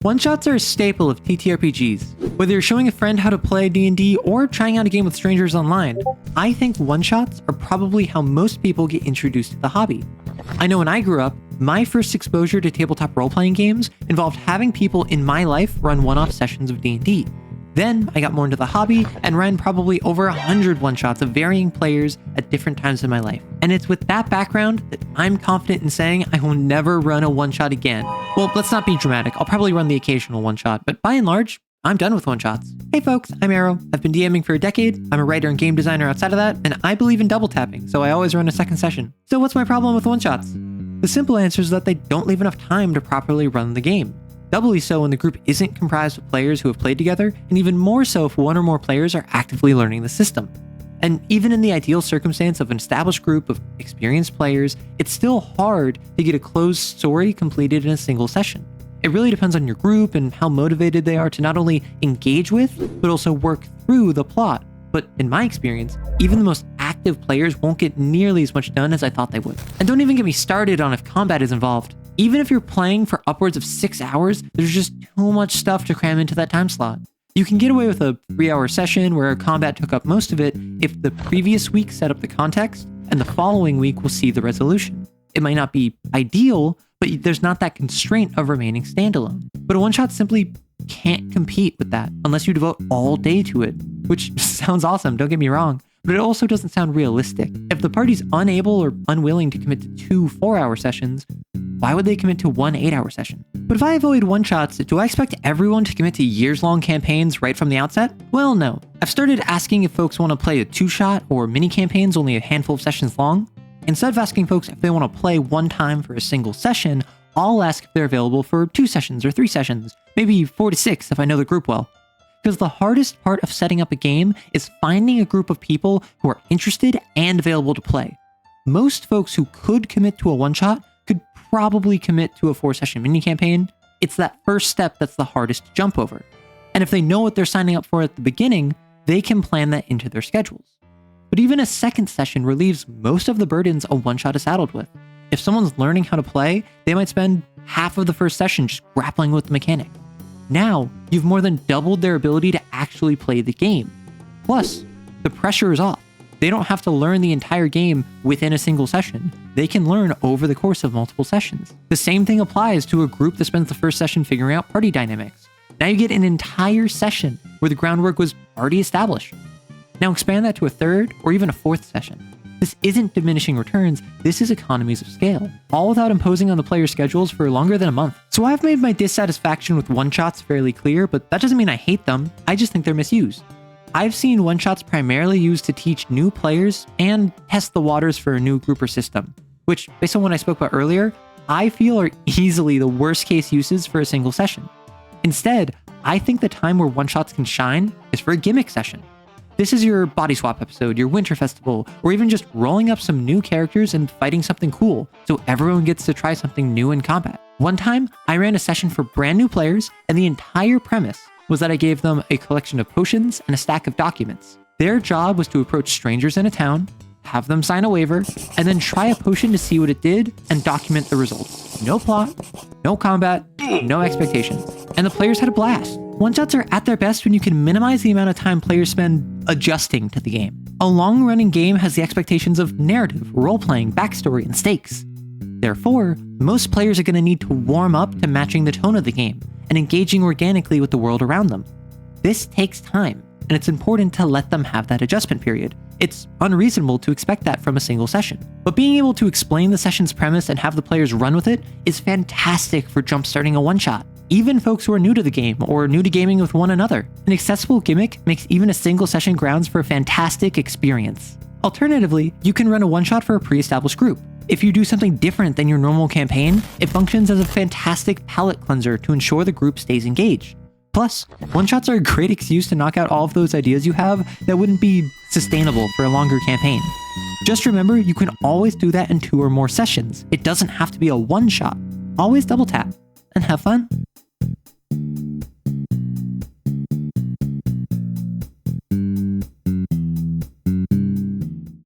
One-shots are a staple of TTRPGs. Whether you're showing a friend how to play D&D or trying out a game with strangers online, I think one-shots are probably how most people get introduced to the hobby. I know when I grew up, my first exposure to tabletop role-playing games involved having people in my life run one-off sessions of D&D. Then I got more into the hobby and ran probably over 100 one-shots of varying players at different times in my life. And it's with that background that I'm confident in saying I will never run a one-shot again. Well, let's not be dramatic. I'll probably run the occasional one-shot, but by and large, I'm done with one-shots. Hey folks, I'm Arrow. I've been DMing for a decade. I'm a writer and game designer outside of that, and I believe in double tapping, so I always run a second session. So what's my problem with one-shots? The simple answer is that they don't leave enough time to properly run the game. Doubly so when the group isn't comprised of players who have played together, and even more so if one or more players are actively learning the system. And even in the ideal circumstance of an established group of experienced players, it's still hard to get a closed story completed in a single session. It really depends on your group and how motivated they are to not only engage with, but also work through the plot. But in my experience, even the most active players won't get nearly as much done as I thought they would. And don't even get me started on if combat is involved. Even if you're playing for upwards of 6 hours, there's just too much stuff to cram into that time slot. You can get away with a 3-hour session where combat took up most of it if the previous week set up the context and the following week will see the resolution. It might not be ideal, but there's not that constraint of remaining standalone. But a one-shot simply can't compete with that unless you devote all day to it, which sounds awesome, don't get me wrong, but it also doesn't sound realistic. If the party's unable or unwilling to commit to 2 4-hour sessions, why would they commit to 1 8-hour session? But if I avoid one-shots, do I expect everyone to commit to years-long campaigns right from the outset? Well, no. I've started asking if folks want to play a 2-shot or mini campaigns only a handful of sessions long. Instead of asking folks if they want to play one time for a single session, I'll ask if they're available for 2 sessions or 3 sessions, maybe 4 to 6 if I know the group well. Because the hardest part of setting up a game is finding a group of people who are interested and available to play. Most folks who could commit to a one-shot could probably commit to a 4-session mini-campaign. It's that first step that's the hardest to jump over. And if they know what they're signing up for at the beginning, they can plan that into their schedules. But even a second session relieves most of the burdens a one-shot is saddled with. If someone's learning how to play, they might spend half of the first session just grappling with the mechanic. Now, you've more than doubled their ability to actually play the game. Plus, the pressure is off. They don't have to learn the entire game within a single session. They can learn over the course of multiple sessions. The same thing applies to a group that spends the first session figuring out party dynamics. Now you get an entire session where the groundwork was already established. Now expand that to a 3rd or even a 4th session. This isn't diminishing returns, this is economies of scale, all without imposing on the player's schedules for longer than a month. So I've made my dissatisfaction with one-shots fairly clear, but that doesn't mean I hate them, I just think they're misused. I've seen one-shots primarily used to teach new players and test the waters for a new group or system, which, based on what I spoke about earlier, I feel are easily the worst case uses for a single session. Instead, I think the time where one-shots can shine is for a gimmick session. This is your body swap episode, your winter festival, or even just rolling up some new characters and fighting something cool, so everyone gets to try something new in combat. One time, I ran a session for brand new players, and the entire premise was that I gave them a collection of potions and a stack of documents. Their job was to approach strangers in a town, have them sign a waiver, and then try a potion to see what it did and document the results. No plot, no combat, no expectations. And the players had a blast. One-shots are at their best when you can minimize the amount of time players spend adjusting to the game. A long-running game has the expectations of narrative, role-playing, backstory, and stakes. Therefore, most players are going to need to warm up to matching the tone of the game and engaging organically with the world around them. This takes time, and it's important to let them have that adjustment period. It's unreasonable to expect that from a single session. But being able to explain the session's premise and have the players run with it is fantastic for jumpstarting a one-shot. Even folks who are new to the game or new to gaming with one another. An accessible gimmick makes even a single session grounds for a fantastic experience. Alternatively, you can run a one-shot for a pre-established group. If you do something different than your normal campaign, it functions as a fantastic palate cleanser to ensure the group stays engaged. Plus, one-shots are a great excuse to knock out all of those ideas you have that wouldn't be sustainable for a longer campaign. Just remember, you can always do that in 2 or more sessions. It doesn't have to be a one-shot. Always double tap and have fun.